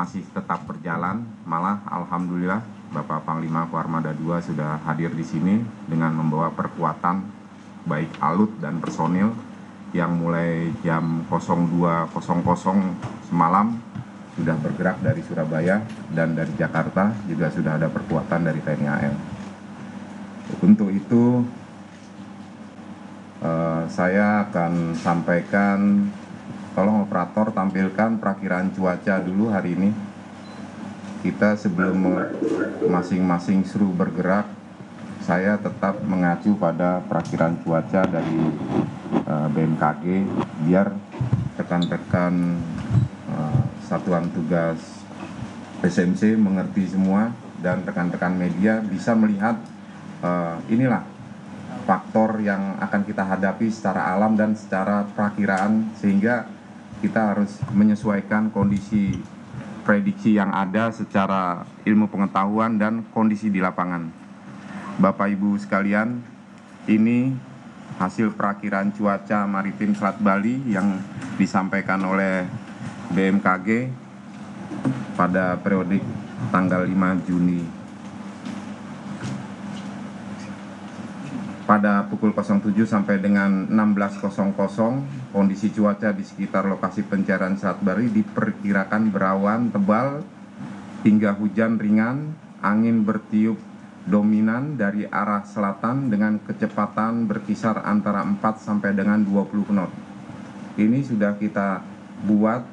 masih tetap berjalan. Malah alhamdulillah Bapak Panglima Koarmada II sudah hadir di sini dengan membawa perkuatan baik alut dan personil yang mulai jam 02.00 semalam sudah bergerak dari Surabaya, dan dari Jakarta juga sudah ada perkuatan dari TNI AL. Untuk itu saya akan sampaikan, tolong operator tampilkan perakiraan cuaca dulu hari ini. Kita sebelum masing-masing seru bergerak, saya tetap mengacu pada perakiraan cuaca dari BMKG biar rekan-rekan satuan tugas SMC mengerti semua, dan rekan-rekan media bisa melihat inilah faktor yang akan kita hadapi secara alam dan secara perakiraan, sehingga kita harus menyesuaikan kondisi prediksi yang ada secara ilmu pengetahuan dan kondisi di lapangan. Bapak Ibu sekalian, ini hasil perakiraan cuaca maritim Selat Bali yang disampaikan oleh BMKG pada periodik tanggal 5 Juni. Pada pukul 07 sampai dengan 16.00, kondisi cuaca di sekitar lokasi pencarian Selat Bali diperkirakan berawan tebal hingga hujan ringan, angin bertiup dominan dari arah selatan dengan kecepatan berkisar antara 4 sampai dengan 20 knot. Ini sudah kita buat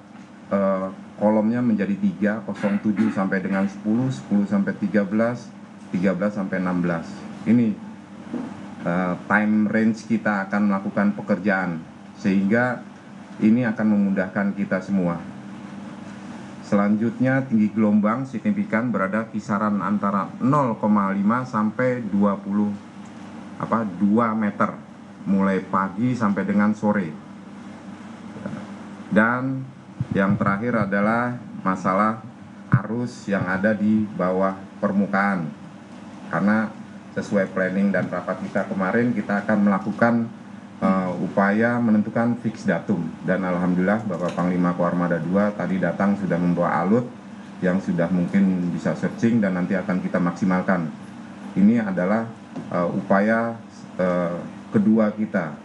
kolomnya menjadi 3, 07 sampai dengan 10, 10 sampai 13, 13 sampai 16. Ini time range kita akan melakukan pekerjaan, sehingga ini akan memudahkan kita semua. Selanjutnya, tinggi gelombang signifikan berada kisaran antara 0,5 sampai 2 meter mulai pagi sampai dengan sore. Dan yang terakhir adalah masalah arus yang ada di bawah permukaan, karena sesuai planning dan rapat kita kemarin, kita akan melakukan upaya menentukan fix datum, dan alhamdulillah Bapak Panglima Koarmada II tadi datang sudah membawa alut yang sudah mungkin bisa searching dan nanti akan kita maksimalkan. Ini adalah upaya kedua kita,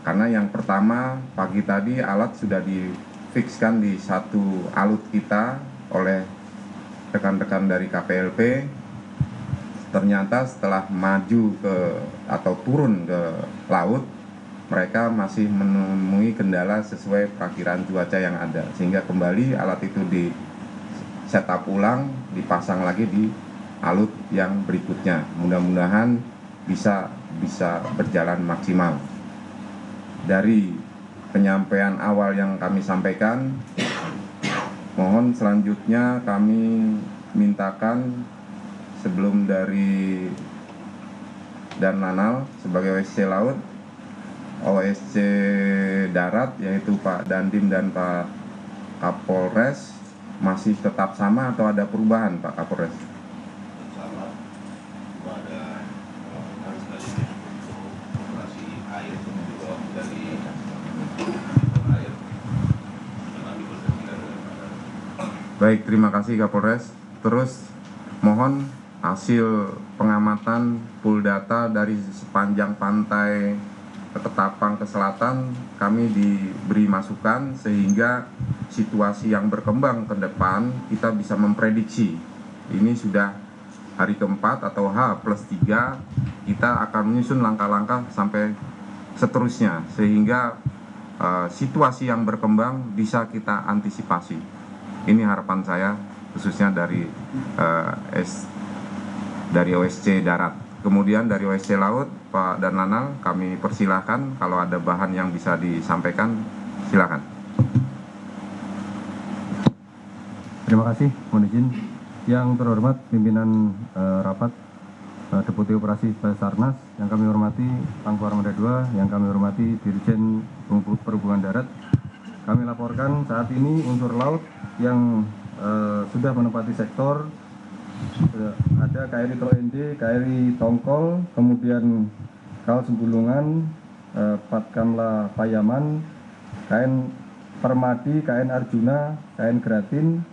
karena yang pertama pagi tadi alat sudah difikskan di satu alut kita oleh rekan-rekan dari KPLP. Ternyata setelah maju ke atau turun ke laut, mereka masih menemui kendala sesuai perakiraan cuaca yang ada, sehingga kembali alat itu di setup ulang, dipasang lagi di alut yang berikutnya. Mudah-mudahan bisa berjalan maksimal. Dari penyampaian awal yang kami sampaikan, mohon selanjutnya kami mintakan sebelum dari Dan Lanal sebagai OSC Laut, OSC Darat yaitu Pak Dandim dan Pak Kapolres masih tetap sama atau ada perubahan Pak Kapolres? Sama, ada harus dari operasi air juga dari air. Baik, terima kasih Kapolres. Terus mohon hasil pengamatan pool data dari sepanjang pantai Ketapang ke selatan kami diberi masukan, sehingga situasi yang berkembang ke depan kita bisa memprediksi. Ini sudah hari keempat atau H+3, kita akan menyusun langkah-langkah sampai seterusnya, sehingga situasi yang berkembang bisa kita antisipasi. Ini harapan saya khususnya dari OSC Darat. Kemudian dari OSC Laut, Pak Dan Lanal, kami persilahkan kalau ada bahan yang bisa disampaikan, silakan. Terima kasih, mohon izin. Yang terhormat pimpinan rapat Deputi Operasi Basarnas, yang kami hormati Pangkor Armada II, yang kami hormati Dirjen Perhubungan Darat. Kami laporkan saat ini unsur laut yang sudah menempati sektor ada KRI Troende, KRI Tongkol, kemudian KAL Sembulungan, Patkamla Payaman, KN Permadi, KN Arjuna, KN Gratin,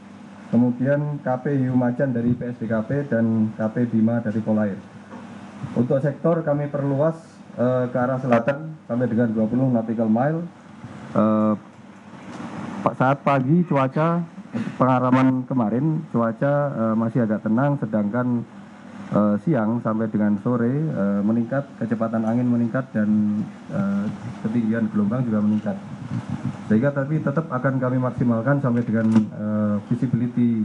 kemudian KP Hiu Macan dari PSDKP, dan KP Bima dari Polair. Untuk sektor kami perluas ke arah selatan sampai dengan 20 nautical mile. Saat pagi cuaca, pengalaman kemarin cuaca masih agak tenang, sedangkan siang sampai dengan sore meningkat, kecepatan angin meningkat, dan ketinggian gelombang juga meningkat. Sehingga tapi tetap akan kami maksimalkan sampai dengan visibility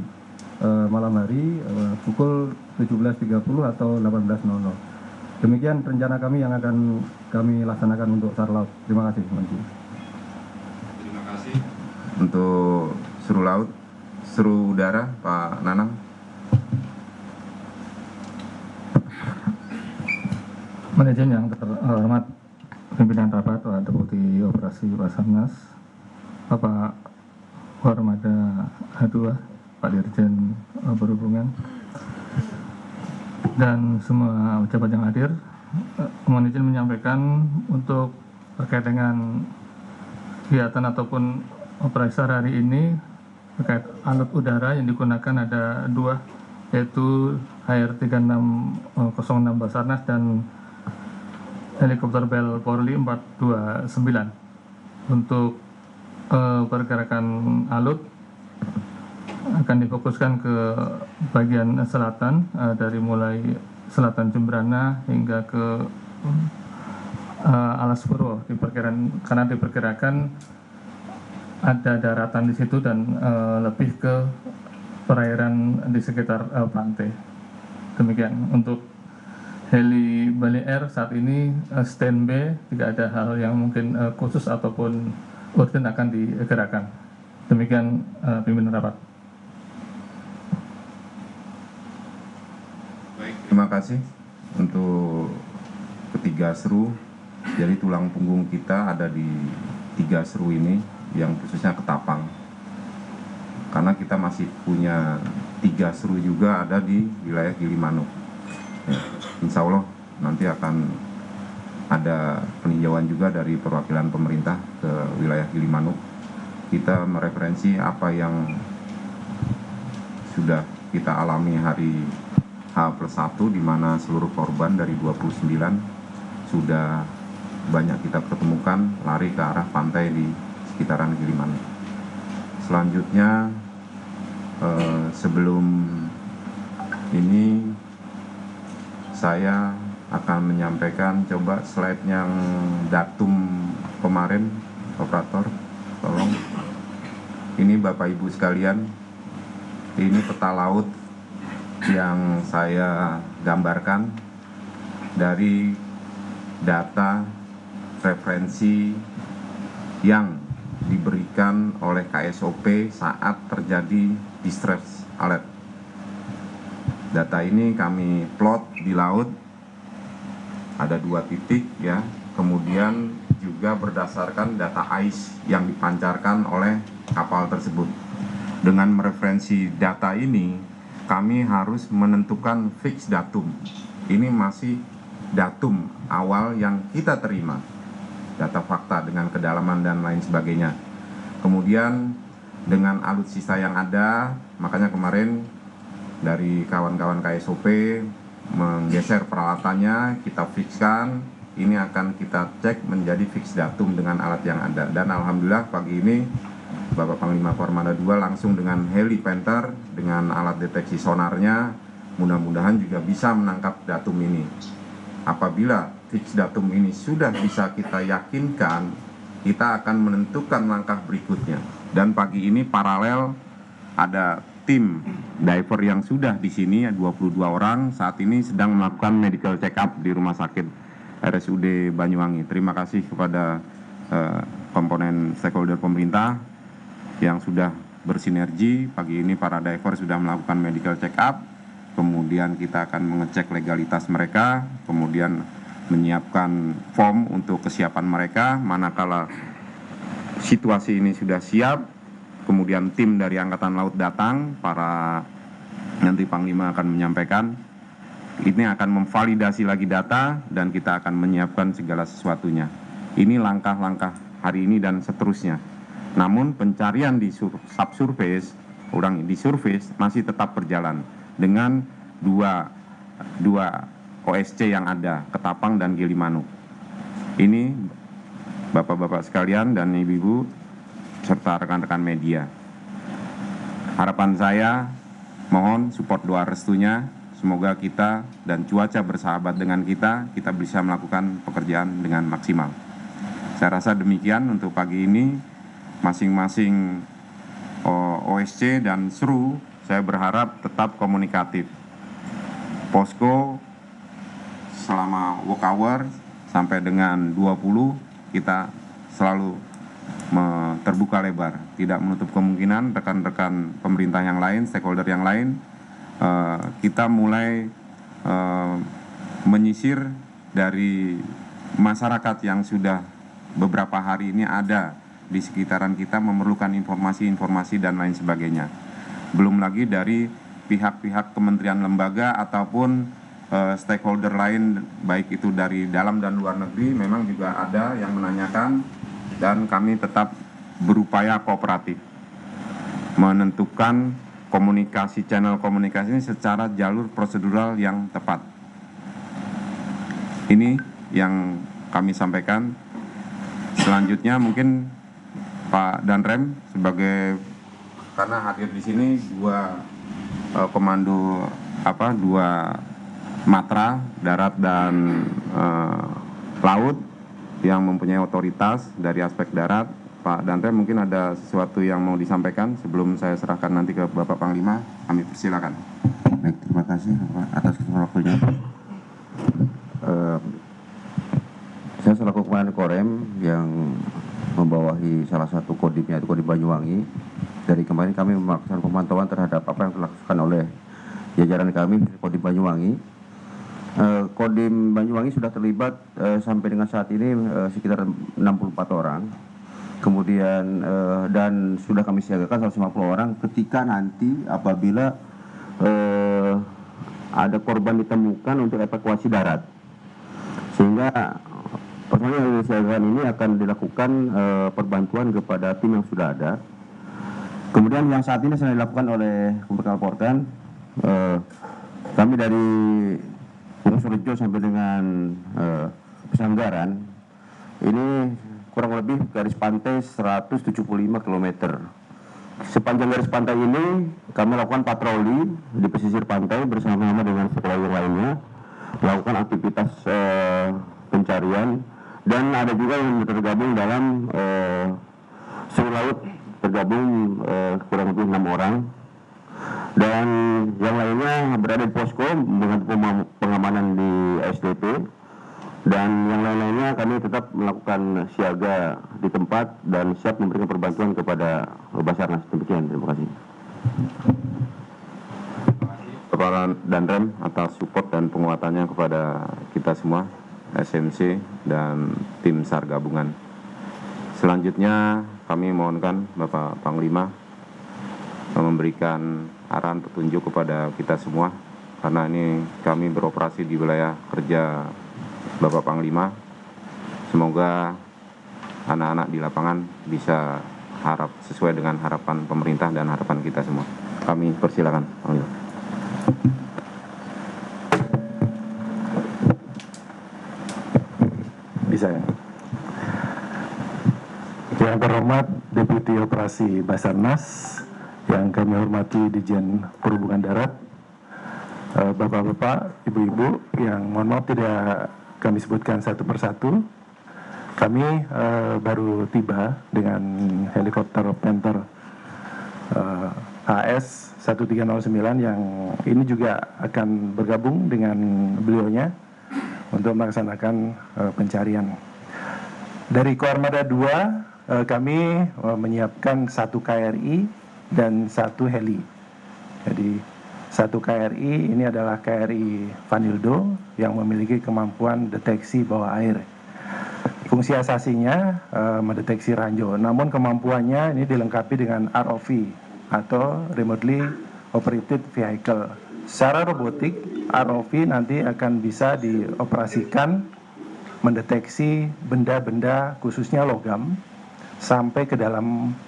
malam hari pukul 17.30 atau 18.00. Demikian rencana kami yang akan kami laksanakan untuk SAR laut. Terima kasih, Menteri. Terima kasih. Untuk seru laut, seru udara, Pak Nanang. Manajemen yang terhormat pimpinan rapat, Pak Deputi Operasi Basarnas, Bapak Warmada H2, Pak Dirjen Perhubungan, dan semua pejabat yang hadir. Mohon izin menyampaikan untuk terkait dengan kegiatan ataupun operasi hari ini terkait alat udara yang digunakan ada dua, yaitu HR3606 Basarnas dan helikopter Bell Polri 429. Untuk pergerakan alut akan difokuskan ke bagian selatan, dari mulai selatan Jembrana hingga ke Alas Purwo, karena diperkirakan ada daratan di situ dan lebih ke perairan di sekitar pantai. Demikian untuk heli Bali Air saat ini standby, tidak ada hal yang mungkin khusus ataupun urgent akan digerakkan. Demikian pimpinan rapat. Baik, terima kasih untuk ketiga seru. Jadi tulang punggung kita ada di 3 seru ini, yang khususnya Ketapang. Karena kita masih punya 3 seru juga ada di wilayah Gilimanuk. Ya, insya Allah nanti akan ada peninjauan juga dari perwakilan pemerintah ke wilayah Gilimanuk. Kita mereferensi apa yang sudah kita alami hari H+1, di mana seluruh korban dari 29 sudah banyak kita ketemukan lari ke arah pantai di sekitaran Gilimanuk. Selanjutnya sebelum ini saya akan menyampaikan, coba slide yang datum kemarin, operator, tolong. Ini Bapak Ibu sekalian, ini peta laut yang saya gambarkan dari data referensi yang diberikan oleh KSOP saat terjadi distress alert. Data ini kami plot di laut, ada 2 titik ya, kemudian juga berdasarkan data ICE yang dipancarkan oleh kapal tersebut. Dengan mereferensi data ini, kami harus menentukan fix datum. Ini masih datum awal yang kita terima, data fakta dengan kedalaman dan lain sebagainya. Kemudian dengan alutsista yang ada, makanya kemarin dari kawan-kawan KSOP menggeser peralatannya, kita fixkan, ini akan kita cek menjadi fix datum dengan alat yang ada. Dan alhamdulillah pagi ini Bapak Panglima Kormada II langsung dengan heli Panther dengan alat deteksi sonarnya, mudah-mudahan juga bisa menangkap datum ini. Apabila fix datum ini sudah bisa kita yakinkan, kita akan menentukan langkah berikutnya. Dan pagi ini paralel ada tim diver yang sudah di sini, 22 orang saat ini sedang melakukan medical check up di Rumah Sakit RSUD Banyuwangi. Terima kasih kepada komponen stakeholder pemerintah yang sudah bersinergi. Pagi ini para diver sudah melakukan medical check up, kemudian kita akan mengecek legalitas mereka, kemudian menyiapkan form untuk kesiapan mereka. Manakala situasi ini sudah siap, kemudian tim dari Angkatan Laut datang, para nanti Panglima akan menyampaikan, ini akan memvalidasi lagi data dan kita akan menyiapkan segala sesuatunya. Ini langkah-langkah hari ini dan seterusnya. Namun pencarian di subsurface ulang di surface masih tetap berjalan dengan dua OSC yang ada, Ketapang dan Gilimanuk. Ini Bapak-bapak sekalian dan Ibu-ibu serta rekan-rekan media. Harapan saya, mohon support doa restunya, semoga kita dan cuaca bersahabat dengan kita bisa melakukan pekerjaan dengan maksimal. Saya rasa demikian untuk pagi ini, masing-masing OSC dan SRU, saya berharap tetap komunikatif. Posko selama work hour sampai dengan 20, kita selalu terbuka lebar, tidak menutup kemungkinan rekan-rekan pemerintah yang lain, stakeholder yang lain, kita mulai menyisir dari masyarakat yang sudah beberapa hari ini ada di sekitaran kita, memerlukan informasi-informasi dan lain sebagainya. Belum lagi dari pihak-pihak kementerian lembaga ataupun stakeholder lain, baik itu dari dalam dan luar negeri, memang juga ada yang menanyakan, dan kami tetap berupaya kooperatif menentukan channel komunikasi ini secara jalur prosedural yang tepat. Ini yang kami sampaikan. Selanjutnya mungkin Pak Danrem sebagai, karena hadir di sini dua matra darat dan laut yang mempunyai otoritas dari aspek darat. Pak Danrem mungkin ada sesuatu yang mau disampaikan sebelum saya serahkan nanti ke Bapak Panglima. Kami persilakan. Baik, terima kasih Pak atas waktunya. Saya selaku Komandan Korem yang membawahi salah satu kodimnya, itu Kodim Banyuwangi. Dari kemarin kami melakukan pemantauan terhadap apa yang dilakukan oleh jajaran kami Kodim Banyuwangi. Kodim Banyuwangi sudah terlibat sampai dengan saat ini sekitar 64 orang. Kemudian dan sudah kami siagakan 150 orang ketika nanti apabila ada korban ditemukan untuk evakuasi darat. Sehingga personil yang disiagakan ini akan dilakukan perbantuan kepada tim yang sudah ada. Kemudian yang saat ini sedang dilakukan oleh Kumpulan kami dari Surejo sampai dengan Pesanggaran ini kurang lebih garis pantai 175 km. Sepanjang garis pantai ini kami lakukan patroli di pesisir pantai bersama-sama dengan stakeholder lainnya, melakukan aktivitas pencarian, dan ada juga yang tergabung dalam seru laut, tergabung kurang lebih 6 orang, dan yang lainnya berada di posko dengan pengamanan di SDP, dan yang lain-lainnya kami tetap melakukan siaga di tempat dan siap memberikan perbantuan kepada Basarnas. Demikian, terima kasih. Kepala Danrem atas support dan penguatannya kepada kita semua, SMC dan tim SAR gabungan. Selanjutnya kami mohonkan Bapak Panglima memberikan arahan petunjuk kepada kita semua, karena ini kami beroperasi di wilayah kerja Bapak Panglima. Semoga anak-anak di lapangan bisa sesuai dengan harapan pemerintah dan harapan kita semua. Kami persilakan, Panglima. Bisa ya? Yang terhormat Deputi Operasi Basarnas, yang kami hormati Dijen Perhubungan Darat, Bapak-bapak, Ibu-ibu, yang mohon maaf tidak kami sebutkan satu persatu. Kami baru tiba dengan helikopter Panther HS 1309 yang ini juga akan bergabung dengan beliaunya untuk melaksanakan pencarian. Dari Koarmada 2 kami menyiapkan 1 KRI dan 1 heli. Jadi 1 KRI ini adalah KRI Vanildo yang memiliki kemampuan deteksi bawah air. Fungsi asasinya mendeteksi ranjau, namun kemampuannya ini dilengkapi dengan ROV atau Remotely Operated Vehicle. Secara robotik, ROV nanti akan bisa dioperasikan mendeteksi benda-benda khususnya logam sampai ke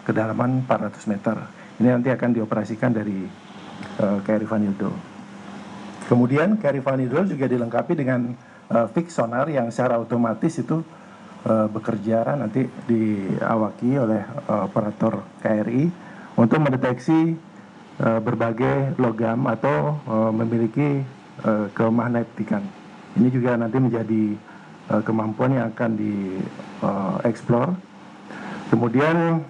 kedalaman 400 meter. Ini nanti akan dioperasikan dari KRI Vanildo. Kemudian KRI Vanildo juga dilengkapi dengan fix sonar yang secara otomatis itu bekerja nanti diawaki oleh operator KRI untuk mendeteksi berbagai logam atau memiliki kemagnetikan. Ini juga nanti menjadi kemampuan yang akan dieksplor. Kemudian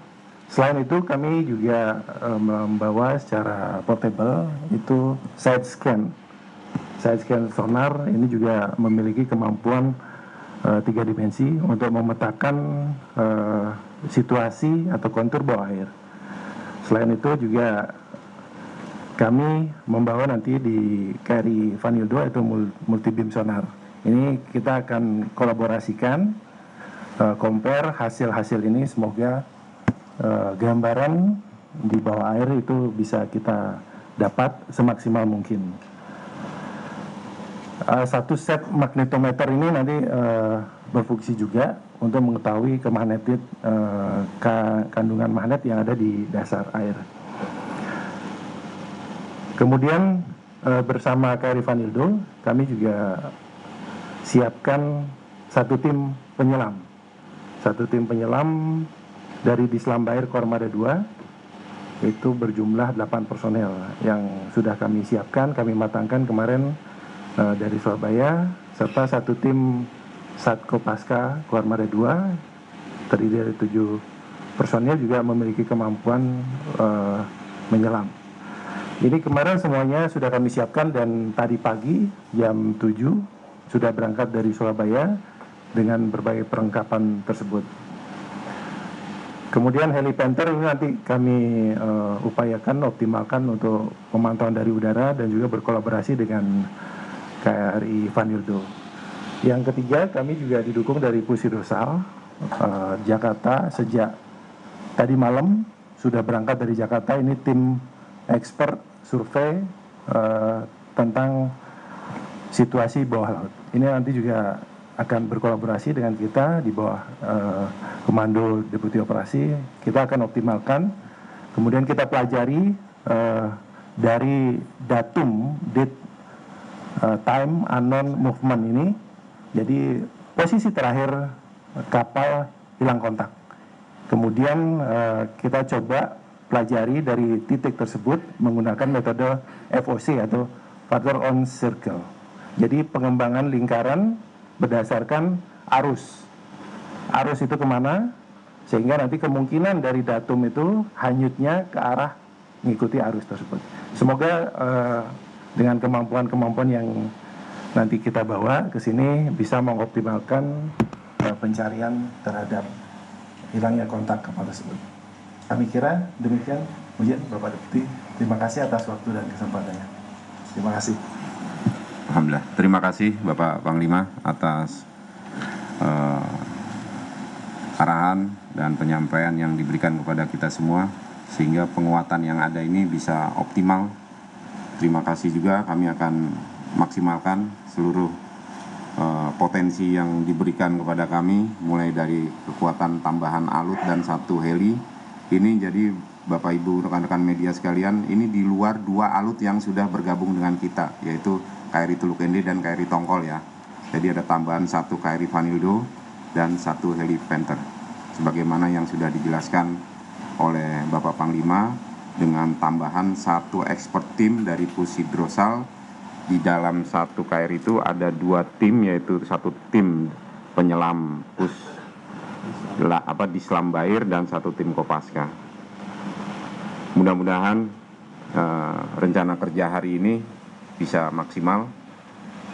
selain itu kami juga membawa secara portable itu side scan sonar. Ini juga memiliki kemampuan 3 dimensi untuk memetakan situasi atau kontur bawah air. Selain itu juga kami membawa nanti di KRI Vanildo itu multi beam sonar. Ini kita akan kolaborasikan, compare hasil-hasil ini, semoga gambaran di bawah air itu bisa kita dapat semaksimal mungkin. Satu set magnetometer ini nanti berfungsi juga untuk mengetahui kandungan magnet yang ada di dasar air. Kemudian bersama KRI Vanildo kami juga siapkan satu tim penyelam dari Dislambair Kormada 2, itu berjumlah 8 personel yang sudah kami siapkan, kami matangkan kemarin dari Surabaya, serta satu tim Satko Pasca Kormada 2 terdiri dari 7 personel juga memiliki kemampuan menyelam. Ini kemarin semuanya sudah kami siapkan dan tadi pagi jam 7 sudah berangkat dari Surabaya dengan berbagai perlengkapan tersebut. Kemudian Helipenter ini nanti kami upayakan optimalkan untuk pemantauan dari udara dan juga berkolaborasi dengan KRI Vanildo. Yang ketiga, kami juga didukung dari Pusidrosal Jakarta. Sejak tadi malam sudah berangkat dari Jakarta, ini tim expert survei tentang situasi bawah laut. Ini nanti juga akan berkolaborasi dengan kita di bawah Komando Deputi Operasi. Kita akan optimalkan, kemudian kita pelajari dari datum date time unknown movement ini. Jadi posisi terakhir kapal hilang kontak. Kemudian kita coba pelajari dari titik tersebut menggunakan metode FOC atau Factor on Circle. Jadi pengembangan lingkaran berdasarkan arus. Arus itu kemana? Sehingga nanti kemungkinan dari datum itu hanyutnya ke arah mengikuti arus tersebut. Semoga dengan kemampuan-kemampuan yang nanti kita bawa ke sini bisa mengoptimalkan pencarian terhadap hilangnya kontak kapal tersebut. Kami kira demikian. Mungkin Bapak Deputi, terima kasih atas waktu dan kesempatannya. Terima kasih. Alhamdulillah. Terima kasih Bapak Panglima atas arahan dan penyampaian yang diberikan kepada kita semua sehingga penguatan yang ada ini bisa optimal. Terima kasih juga, kami akan maksimalkan seluruh potensi yang diberikan kepada kami, mulai dari kekuatan tambahan alut dan 1 heli. Ini jadi Bapak Ibu rekan-rekan media sekalian, ini di luar 2 alut yang sudah bergabung dengan kita, yaitu KRI Teluk Ende dan KRI Tongkol ya. Jadi ada tambahan 1 KRI Vanildo dan 1 Helipenter. Sebagaimana yang sudah dijelaskan oleh Bapak Panglima, dengan tambahan 1 expert team dari Pusidrosal. Di dalam 1 KRI itu ada 2 tim, yaitu 1 tim penyelam Dislambair dan 1 tim Kopaska. Mudah-mudahan rencana kerja hari ini bisa maksimal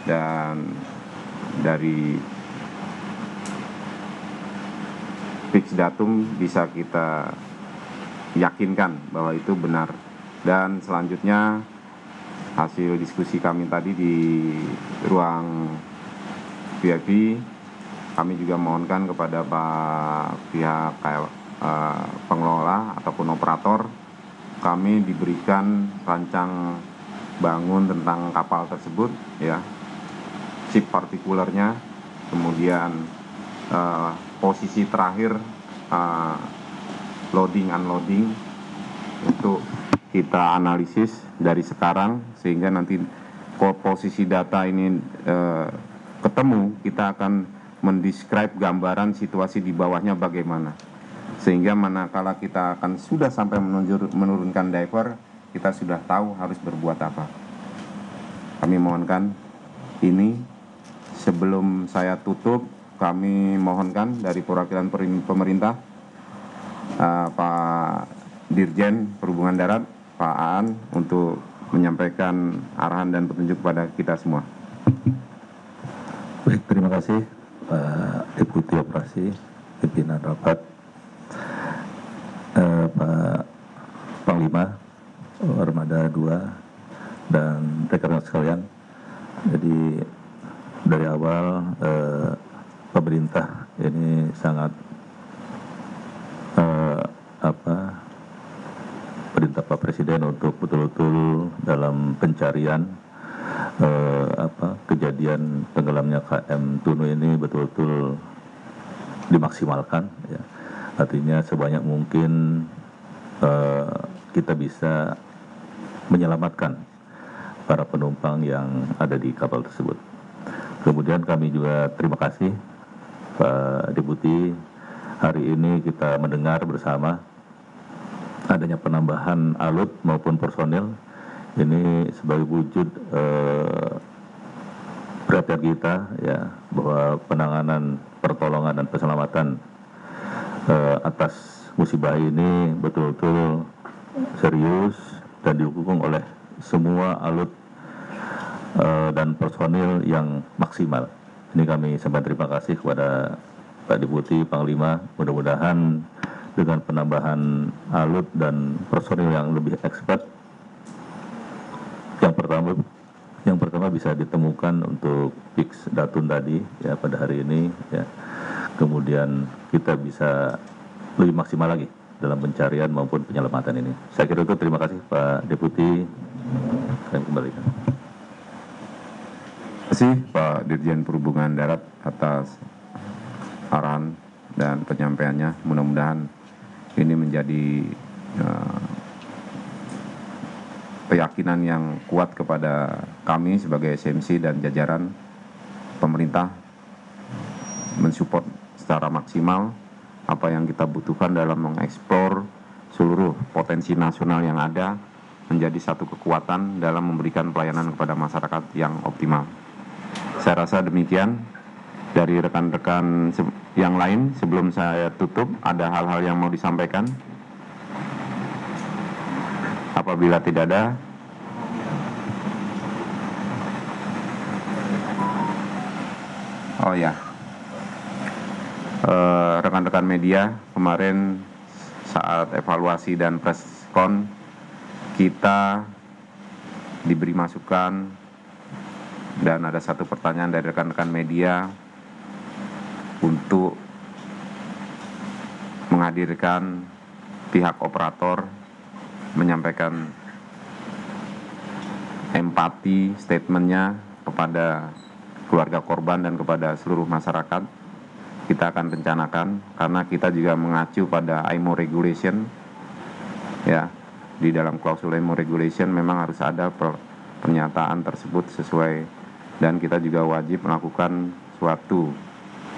dan dari fix datum bisa kita yakinkan bahwa itu benar. Dan selanjutnya hasil diskusi kami tadi di ruang VIP, kami juga mohonkan kepada pihak pengelola ataupun operator, kami diberikan rancang bangun tentang kapal tersebut ya, ship partikulernya, kemudian posisi terakhir loading unloading, untuk kita analisis dari sekarang, sehingga nanti posisi data ini ketemu, kita akan mendescribe gambaran situasi di bawahnya bagaimana, sehingga manakala kita akan sudah sampai menurunkan diver, kita sudah tahu harus berbuat apa. Kami mohonkan ini, sebelum saya tutup, kami mohonkan dari perwakilan pemerintah, Pak Dirjen Perhubungan Darat, Pak Aan, untuk menyampaikan arahan dan petunjuk kepada kita semua. Baik, terima kasih Pak Deputi Operasi, pimpinan rapat, Pak Panglima, Armada 2, dan rekan-rekan sekalian. Jadi dari awal pemerintah ini sangat perintah Pak Presiden untuk betul-betul dalam pencarian kejadian tenggelamnya KM Tunu ini betul-betul dimaksimalkan, ya. Artinya sebanyak mungkin kita bisa menyelamatkan para penumpang yang ada di kapal tersebut. Kemudian kami juga terima kasih Pak Deputi, hari ini kita mendengar bersama adanya penambahan alut maupun personil. Ini sebagai wujud perhatian kita, ya, bahwa penanganan, pertolongan dan keselamatan atas musibah ini betul-betul serius dan didukung oleh semua alut dan personil yang maksimal. Ini kami sampaikan terima kasih kepada Pak Deputi, Panglima. Mudah-mudahan dengan penambahan alut dan personil yang lebih expert, yang pertama bisa ditemukan untuk fix datun tadi, ya, pada hari ini, ya. Kemudian kita bisa lebih maksimal lagi dalam pencarian maupun penyelamatan ini. Saya kira itu. Terima kasih Pak Deputi. Saya kembalikan. Terima kasih Pak Dirjen Perhubungan Darat atas arahan dan penyampaiannya. Mudah-mudahan ini menjadi keyakinan yang kuat kepada kami sebagai SMC dan jajaran pemerintah mensupport secara maksimal apa yang kita butuhkan dalam mengeksplor seluruh potensi nasional yang ada menjadi satu kekuatan dalam memberikan pelayanan kepada masyarakat yang optimal. Saya rasa demikian. Dari rekan-rekan yang lain, sebelum saya tutup, ada hal-hal yang mau disampaikan? Apabila tidak ada, oh ya, rekan-rekan media, kemarin saat evaluasi dan preskon kita diberi masukan dan ada satu pertanyaan dari rekan-rekan media untuk menghadirkan pihak operator menyampaikan empati statementnya kepada keluarga korban dan kepada seluruh masyarakat. Kita akan rencanakan karena kita juga mengacu pada IMO regulation, ya. Di dalam klausul IMO regulation memang harus ada pernyataan tersebut sesuai, dan kita juga wajib melakukan suatu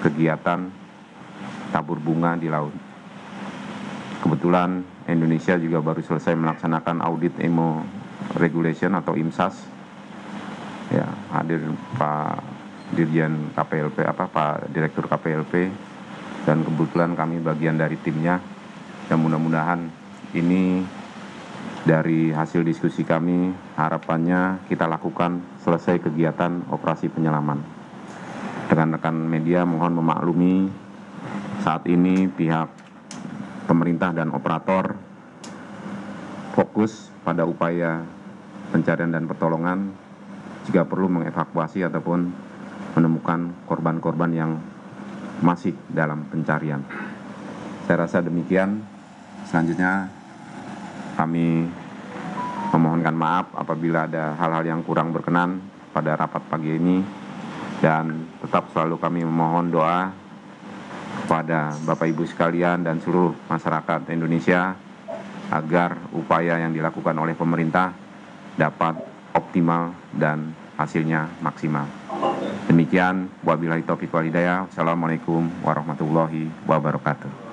kegiatan tabur bunga di laut. Kebetulan Indonesia juga baru selesai melaksanakan audit IMO regulation atau IMSAS, ya, hadir Pak Dirjen KPLP, Pak Direktur KPLP, dan kebetulan kami bagian dari timnya. Dan mudah-mudahan ini dari hasil diskusi kami, harapannya kita lakukan selesai kegiatan operasi penyelaman. Rekan-rekan media mohon memaklumi, saat ini pihak pemerintah dan operator fokus pada upaya pencarian dan pertolongan, jika perlu mengevakuasi ataupun menemukan korban-korban yang masih dalam pencarian. Saya rasa demikian. Selanjutnya kami memohonkan maaf apabila ada hal-hal yang kurang berkenan pada rapat pagi ini, dan tetap selalu kami memohon doa kepada Bapak Ibu sekalian dan seluruh masyarakat Indonesia agar upaya yang dilakukan oleh pemerintah dapat optimal dan hasilnya maksimal. Demikian, wabillahi taufiq wal hidayah. Wassalamualaikum warahmatullahi wabarakatuh.